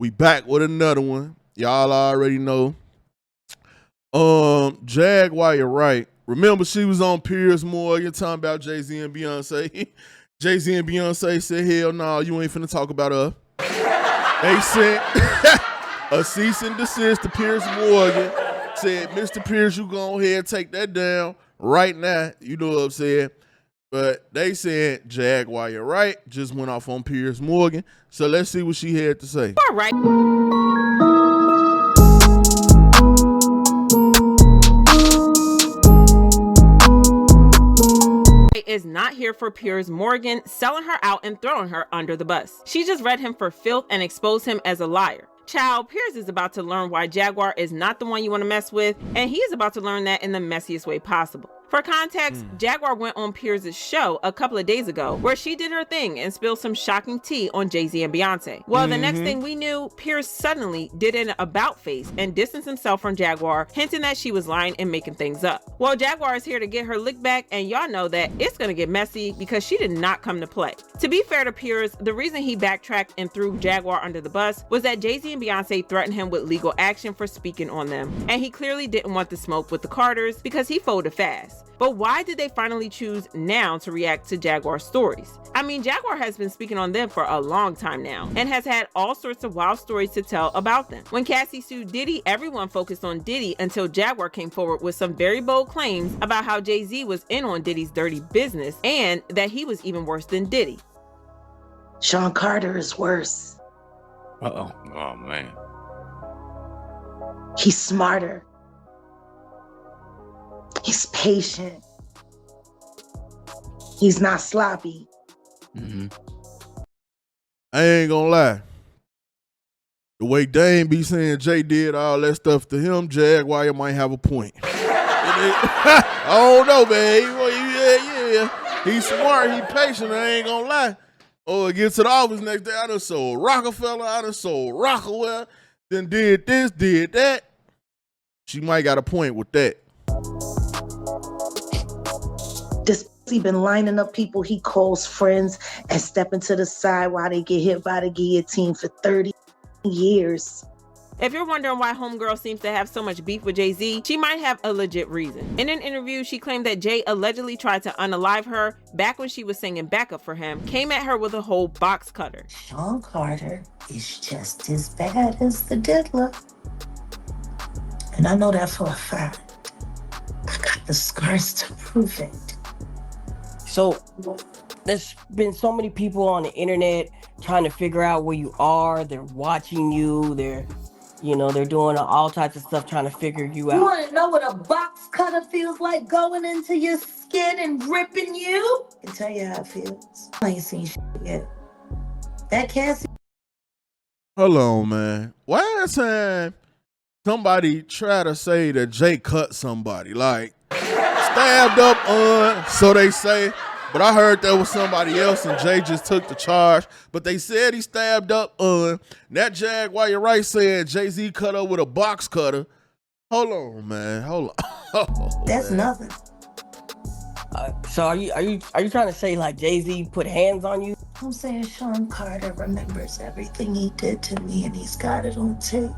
We back with another one. Y'all already know. Jaguar Wright. Remember she was on Piers Morgan talking about Jay-Z and Beyonce. Jay-Z and Beyonce said, hell no, you ain't finna talk about her. They sent a cease and desist to Piers Morgan. Said, Mr. Piers, you go ahead and take that down right now. You know what I'm saying? But they said Jaguar Wright just went off on Piers Morgan. So let's see what she had to say. All right. Is not here for Piers Morgan selling her out and throwing her under the bus. She just read him for filth and exposed him as a liar. Child, Piers is about to learn why Jaguar is not the one you want to mess with, and he is about to learn that in the messiest way possible. For context, Jaguar went on Piers' show a couple of days ago where she did her thing and spilled some shocking tea on Jay-Z and Beyonce. Well, the next thing we knew, Piers suddenly did an about face and distanced himself from Jaguar, hinting that she was lying and making things up. Well, Jaguar is here to get her lick back, and y'all know that it's gonna get messy because she did not come to play. To be fair to Piers, the reason he backtracked and threw Jaguar under the bus was that Jay-Z and Beyonce threatened him with legal action for speaking on them, and he clearly didn't want the smoke with the Carters because he folded fast. But why did they finally choose now to react to Jaguar's stories? I mean, Jaguar has been speaking on them for a long time now and has had all sorts of wild stories to tell about them. When Cassie sued Diddy, everyone focused on Diddy until Jaguar came forward with some very bold claims about how Jay-Z was in on Diddy's dirty business and that he was even worse than Diddy. Sean Carter is worse. Uh-oh. Oh, man. He's smarter. He's patient. He's not sloppy. I ain't gonna lie. The way Dame be saying Jay did all that stuff to him, Jaguar might have a point. I don't know, man. Yeah. He's smart. He patient. I ain't gonna lie. Oh, it gets to the office next day. I done sold Rockefeller. I done sold Rockaway. Then did this, did that. She might got a point with that. This he been lining up people he calls friends and stepping to the side while they get hit by the guillotine for 30 years. If you're wondering why Homegirl seems to have so much beef with Jay-Z, she might have a legit reason. In an interview, she claimed that Jay allegedly tried to unalive her back when she was singing backup for him, came at her with a whole box cutter. Sean Carter is just as bad as the diddler. And I know that for a fact. I got the scars to prove it. So there's been so many people on the internet trying to figure out where you are. They're watching you. They're doing all types of stuff trying to figure you out. You want to know what a box cutter feels like going into your skin and ripping you? I can tell you how it feels. I ain't seen shit yet. That Cassie. Hold on, man. Last time somebody try to say that Jay cut somebody, like stabbed up on, so they say, but I heard that was somebody else and Jay just took the charge, but they said he stabbed up on. That Jaguar Wright said Jay-Z cut up with a box cutter. Hold on, man. Hold on. Oh, That's man. nothing. So are you trying to say like Jay-Z put hands on you? I'm saying Sean Carter remembers everything he did to me and he's got it on tape.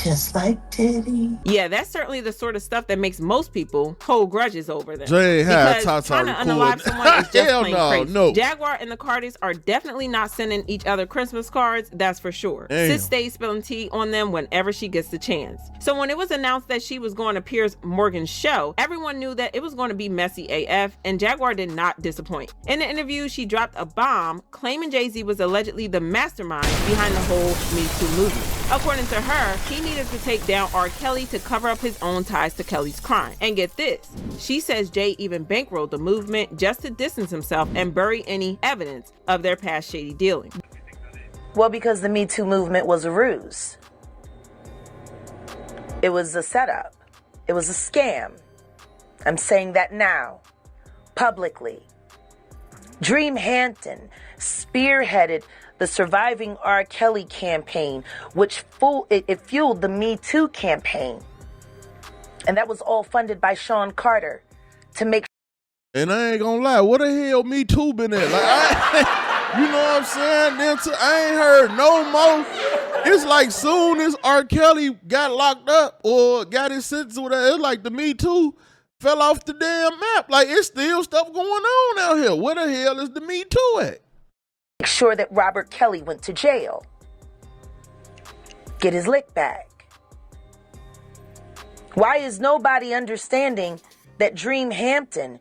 Just like Diddy. Yeah, that's certainly the sort of stuff that makes most people hold grudges over them. Jay had because Tata trying to unalive record. someone is just Hell plain no, crazy. no. Jaguar and the Carters are definitely not sending each other Christmas cards, that's for sure. Damn. Sis stays spilling tea on them whenever she gets the chance. So when it was announced that she was going to Piers Morgan's show, everyone knew that it was going to be messy AF, and Jaguar did not disappoint. In the interview, she dropped a bomb, claiming Jay-Z was allegedly the mastermind behind the whole Me Too movement. According to her, he needed to take down R. Kelly to cover up his own ties to Kelly's crime. And get this, she says Jay even bankrolled the movement just to distance himself and bury any evidence of their past shady dealing. Well, because the Me Too movement was a ruse. It was a setup. It was a scam. I'm saying that now, publicly. Dream Hampton spearheaded the Surviving R. Kelly campaign, which fueled the Me Too campaign. And that was all funded by Sean Carter to make. And I ain't gonna lie, what the hell Me Too been at? Like, You know what I'm saying? Then I ain't heard no more. It's like soon as R. Kelly got locked up or got his sentence or whatever, it's like the Me Too fell off the damn map. Like, it's still stuff going on out here. Where the hell is the Me Too at? Make sure that Robert Kelly went to jail. Get his lick back. Why is nobody understanding that Dream Hampton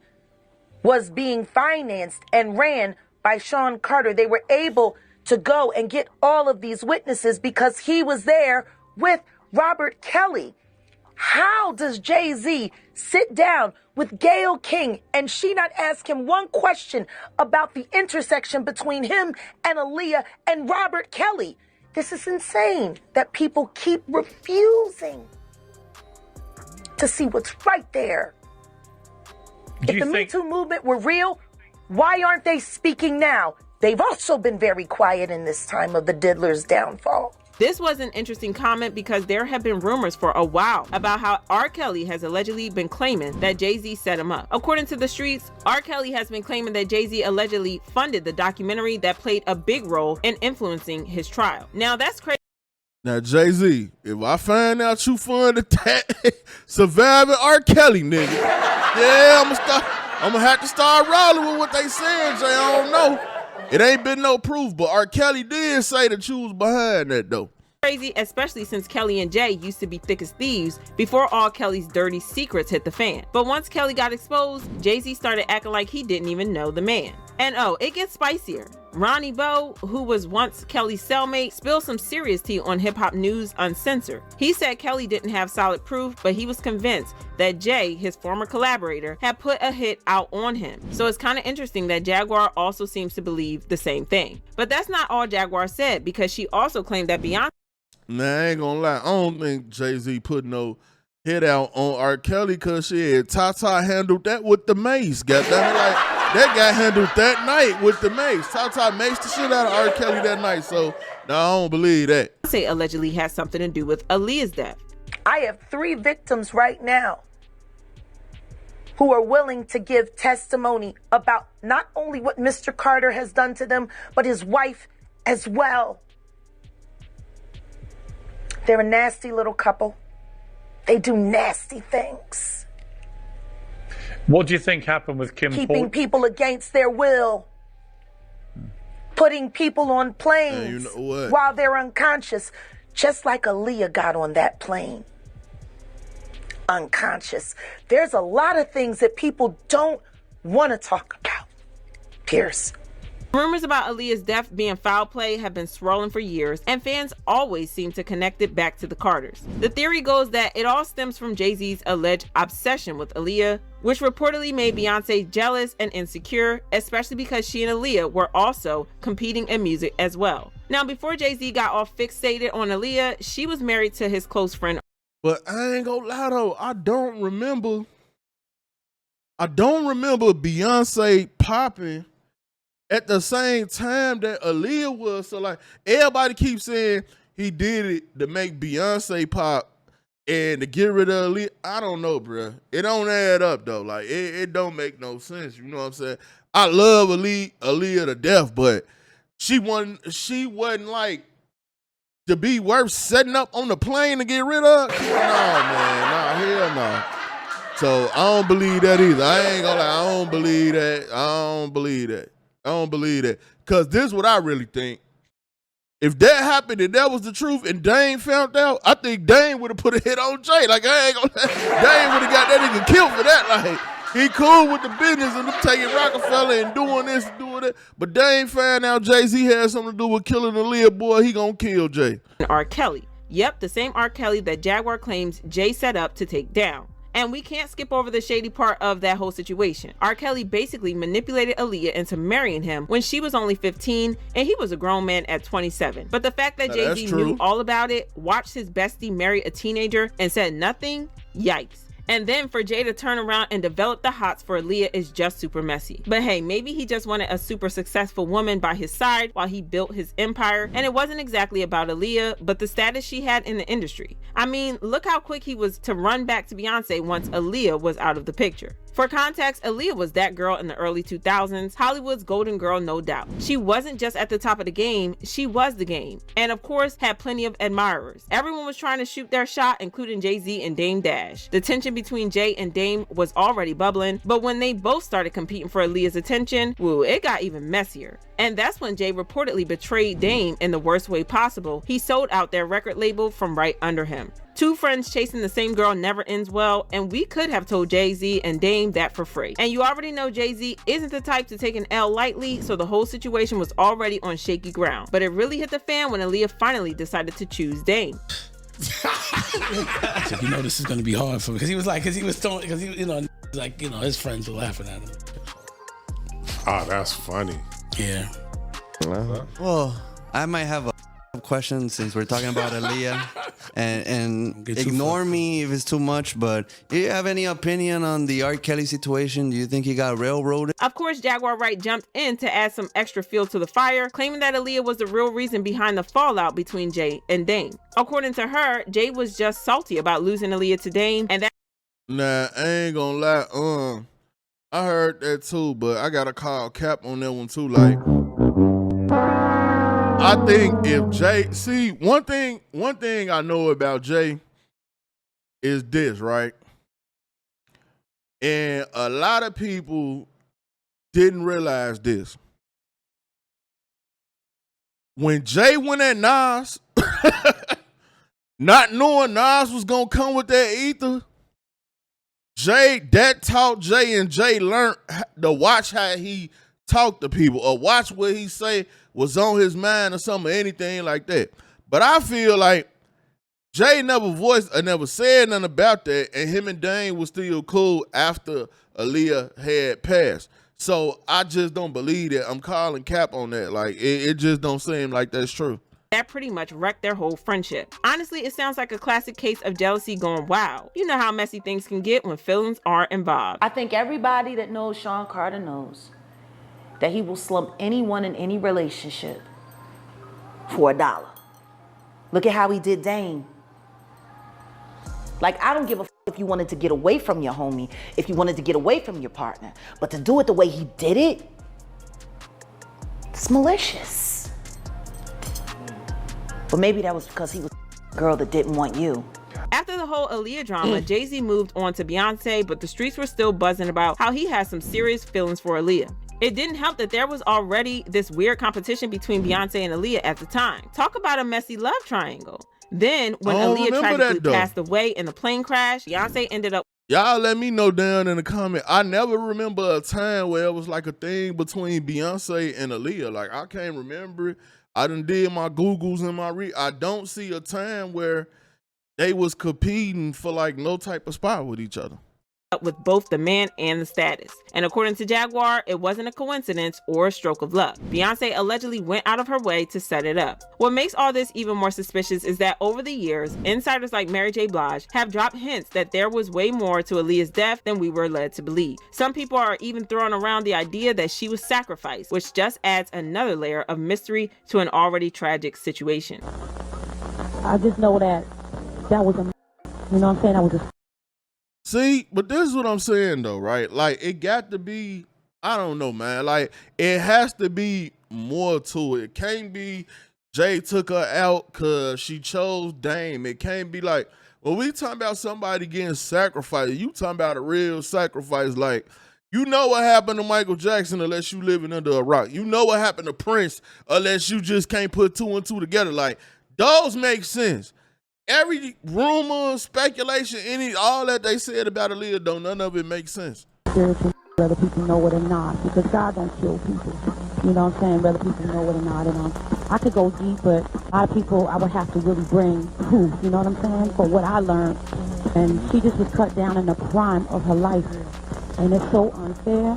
was being financed and ran by Sean Carter? They were able to go and get all of these witnesses because he was there with Robert Kelly. How does Jay-Z sit down with Gayle King and she not ask him one question about the intersection between him and Aaliyah and Robert Kelly? This is insane that people keep refusing to see what's right there. If the Me Too movement were real, why aren't they speaking now? They've also been very quiet in this time of the diddler's downfall. This was an interesting comment because there have been rumors for a while about how R. Kelly has allegedly been claiming that Jay-Z set him up. According to the streets, R. Kelly has been claiming that Jay-Z allegedly funded the documentary that played a big role in influencing his trial. Now that's crazy. Now, Jay-Z, if I find out you funded that surviving R. Kelly, nigga, yeah, I'm gonna have to start rolling with what they saying, Jay. I don't know. It ain't been no proof, but R. Kelly did say that you was behind that, though. Crazy, especially since Kelly and Jay used to be thick as thieves before all Kelly's dirty secrets hit the fan. But once Kelly got exposed, Jay-Z started acting like he didn't even know the man. And oh, it gets spicier. Ronnie Bo, who was once Kelly's cellmate, spilled some serious tea on Hip Hop News Uncensored. He said Kelly didn't have solid proof, but he was convinced that Jay, his former collaborator, had put a hit out on him. So it's kind of interesting that Jaguar also seems to believe the same thing. But that's not all Jaguar said, because she also claimed that Beyonce... Nah, I ain't gonna lie. I don't think Jay-Z put no hit out on R. Kelly because shit, Tata handled that with the mace. Goddamn, like that guy handled that night with the mace. Tata maced the shit out of R. Kelly that night. So no, I don't believe that. Say allegedly has something to do with Aaliyah's death. I have 3 victims right now who are willing to give testimony about not only what Mr. Carter has done to them, but his wife as well. They're a nasty little couple. They do nasty things. What do you think happened with Kim Keeping people against their will. Putting people on planes you know what? while they're unconscious. Just like Aaliyah got on that plane. Unconscious. There's a lot of things that people don't want to talk about. Piers. Rumors about Aaliyah's death being foul play have been swirling for years, and fans always seem to connect it back to the Carters. The theory goes that it all stems from Jay-Z's alleged obsession with Aaliyah, which reportedly made Beyonce jealous and insecure, especially because she and Aaliyah were also competing in music as well. Now, before Jay-Z got all fixated on Aaliyah, she was married to his close friend. But I ain't gonna lie though, I don't remember Beyonce popping at the same time that Aaliyah was. So like everybody keeps saying he did it to make Beyonce pop and to get rid of Aaliyah. I don't know, bro. It don't add up though. Like it don't make no sense. You know what I'm saying? I love Aaliyah to death, but she wasn't like to be worth setting up on the plane to get rid of. No, man. Nah, hell no. So I don't believe that either. I ain't gonna lie. I don't believe that. Because this is what I really think. If that happened and that was the truth and Dane found out, I think Dane would have put a hit on Jay. Like, I ain't gonna Dane would have got that nigga killed for that. Like, he cool with the business and them taking Rockefeller and doing this and doing that. But Dane found out Jay-Z had something to do with killing Aaliyah, boy, he gonna kill Jay. R. Kelly. Yep, the same R. Kelly that Jaguar claims Jay set up to take down. And we can't skip over the shady part of that whole situation. R. Kelly basically manipulated Aaliyah into marrying him when she was only 15 and he was a grown man at 27. But the fact that Jay-Z knew all about it, watched his bestie marry a teenager and said nothing, yikes. And then for Jay to turn around and develop the hots for Aaliyah is just super messy. But hey, maybe he just wanted a super successful woman by his side while he built his empire, and it wasn't exactly about Aaliyah, but the status she had in the industry. I mean, look how quick he was to run back to Beyonce once Aaliyah was out of the picture. For context, Aaliyah was that girl in the early 2000s, Hollywood's golden girl, no doubt. She wasn't just at the top of the game, she was the game. And of course, had plenty of admirers. Everyone was trying to shoot their shot, including Jay-Z and Dame Dash. The tension between Jay and Dame was already bubbling, but when they both started competing for Aaliyah's attention, woo, it got even messier. And that's when Jay reportedly betrayed Dame in the worst way possible. He sold out their record label from right under him. Two friends chasing the same girl never ends well, and we could have told Jay-Z and Dame that for free. And you already know Jay-Z isn't the type to take an L lightly, so the whole situation was already on shaky ground. But it really hit the fan when Aaliyah finally decided to choose Dame. So you know this is gonna be hard for me because his friends were laughing at him. Ah, that's funny. Yeah. Well, I might have a question since we're talking about Aaliyah, and ignore me if it's too much, but do you have any opinion on the R. Kelly situation? Do you think he got railroaded? Of course, Jaguar Wright jumped in to add some extra fuel to the fire, claiming that Aaliyah was the real reason behind the fallout between Jay and Dame. According to her, Jay was just salty about losing Aaliyah to Dame, and that— Nah, I ain't gonna lie. I heard that too, but I gotta call Cap on that one too. Like, I think if Jay, see, one thing I know about Jay is this, right? And a lot of people didn't realize this. When Jay went at Nas, not knowing Nas was gonna come with that ether, that taught Jay, and Jay learned to watch how he talk to people or watch what he say was on his mind or something, anything like that. But I feel like Jay never voiced or never said nothing about that, and him and Dame was still cool after Aaliyah had passed. So I just don't believe that. I'm calling Cap on that. Like, it just don't seem like that's true. That pretty much wrecked their whole friendship. Honestly, it sounds like a classic case of jealousy gone wild. You know how messy things can get when feelings are involved. I think everybody that knows Sean Carter knows that he will slump anyone in any relationship for $1. Look at how he did Dame. Like, I don't give a if you wanted to get away from your homie, if you wanted to get away from your partner, but to do it the way he did it, it's malicious. But maybe that was because he was a girl that didn't want you. After the whole Aaliyah drama, Jay-Z moved on to Beyonce, but the streets were still buzzing about how he had some serious feelings for Aaliyah. It didn't help that there was already this weird competition between Beyonce and Aaliyah at the time. Talk about a messy love triangle. Then, when Aaliyah tragically passed away in the plane crash, Beyonce ended up— Y'all let me know down in the comment. I never remember a time where it was like a thing between Beyonce and Aaliyah. Like, I can't remember it. I done did my Googles and I don't see a time where they was competing for like no type of spot with each other. With both the man and the status. And according to Jaguar, it wasn't a coincidence or a stroke of luck. Beyonce allegedly went out of her way to set it up. What makes all this even more suspicious is that over the years, insiders like Mary J. Blige have dropped hints that there was way more to Aaliyah's death than we were led to believe. Some people are even throwing around the idea that she was sacrificed, which just adds another layer of mystery to an already tragic situation. I just know that was a, you know what I'm saying, I was a— See, but this is what I'm saying though, right? Like, it got to be, I don't know, man. Like, it has to be more to it. It can't be Jay took her out because she chose Dame. It can't be like, when we talking about somebody getting sacrificed, you talking about a real sacrifice. Like, you know what happened to Michael Jackson unless you living under a rock. You know what happened to Prince unless you just can't put two and two together. Like, those make sense. Every rumor, speculation, all that they said about Aaliyah, don't none of it make sense. Whether people know it or not, because God don't kill people. You know what I'm saying? Whether people know it or not. And I could go deep, but a lot of people I would have to really bring proof. You know what I'm saying? For what I learned. And she just was cut down in the prime of her life. And it's so unfair.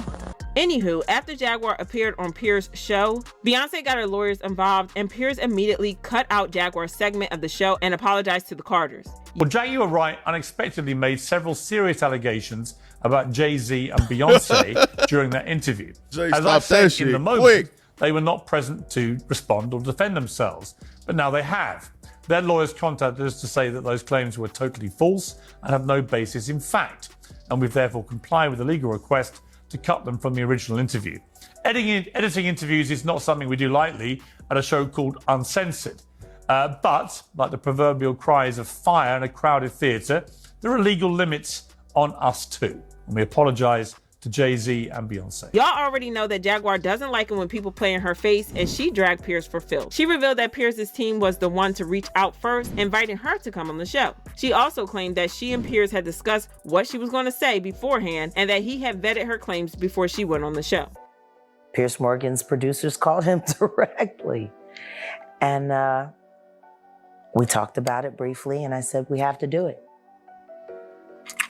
Anywho, after Jaguar appeared on Piers' show, Beyonce got her lawyers involved and Piers immediately cut out Jaguar's segment of the show and apologized to the Carters. Well, Jaguar Wright unexpectedly made several serious allegations about Jay-Z and Beyonce during that interview. As I said, in the moment, they were not present to respond or defend themselves, but now they have. Their lawyers contacted us to say that those claims were totally false and have no basis in fact, and we've therefore complied with the legal request to cut them from the original interview. Editing interviews is not something we do lightly at a show called Uncensored. But, like the proverbial cries of fire in a crowded theatre, there are legal limits on us too. And we apologise to Jay-Z and Beyonce. Y'all already know that Jaguar doesn't like it when people play in her face, and she dragged Piers for filth. She revealed that Piers' team was the one to reach out first, inviting her to come on the show. She also claimed that she and Piers had discussed what she was going to say beforehand, and that he had vetted her claims before she went on the show. Piers Morgan's producers called him directly. And we talked about it briefly, and I said, we have to do it.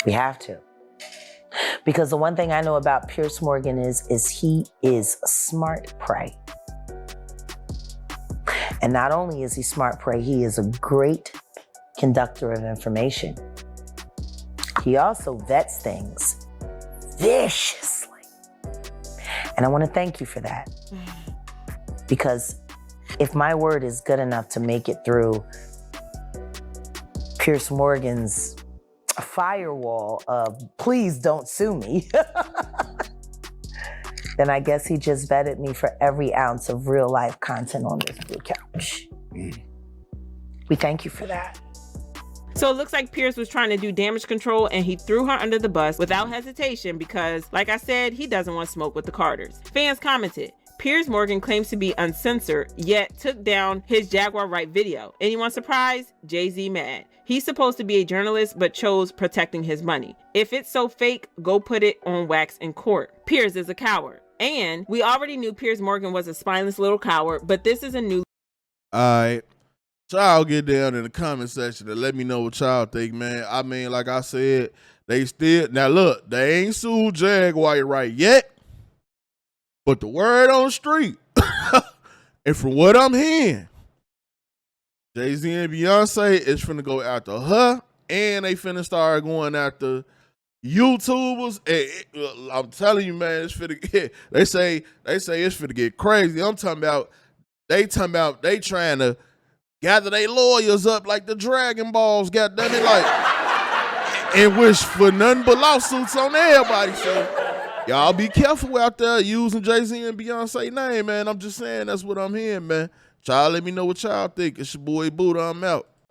We have to. Because the one thing I know about Piers Morgan is he is smart prey. And not only is he smart prey, he is a great conductor of information. He also vets things viciously. And I want to thank you for that. Because if my word is good enough to make it through Piers Morgan's firewall of please don't sue me, then I guess he just vetted me for every ounce of real life content on this blue couch. We thank you for that. So it looks like Piers was trying to do damage control and he threw her under the bus without hesitation because, like I said, he doesn't want smoke with the Carters. Fans commented, Piers Morgan claims to be uncensored, yet took down his Jaguar Wright video. Anyone surprised? Jay-Z mad. He's supposed to be a journalist, but chose protecting his money. If it's so fake, go put it on wax in court. Piers is a coward. And we already knew Piers Morgan was a spineless little coward, but this is a new... Alright. Y'all get down in the comment section and let me know what y'all think, man. I mean, like I said, they still... Now look, they ain't sued Jaguar Wright yet. But the word on the street, and from what I'm hearing, Jay-Z and Beyonce is finna go after her, and they finna start going after YouTubers. And I'm telling you, man, it's finna. They say it's finna get crazy. I'm talking about they trying to gather their lawyers up like the Dragon Balls, goddamn it, like, and wish for nothing but lawsuits on everybody. So. Y'all be careful out there using Jay-Z and Beyonce name, man. I'm just saying that's what I'm hearing, man. Y'all let me know what y'all think. It's your boy Buddha. I'm out.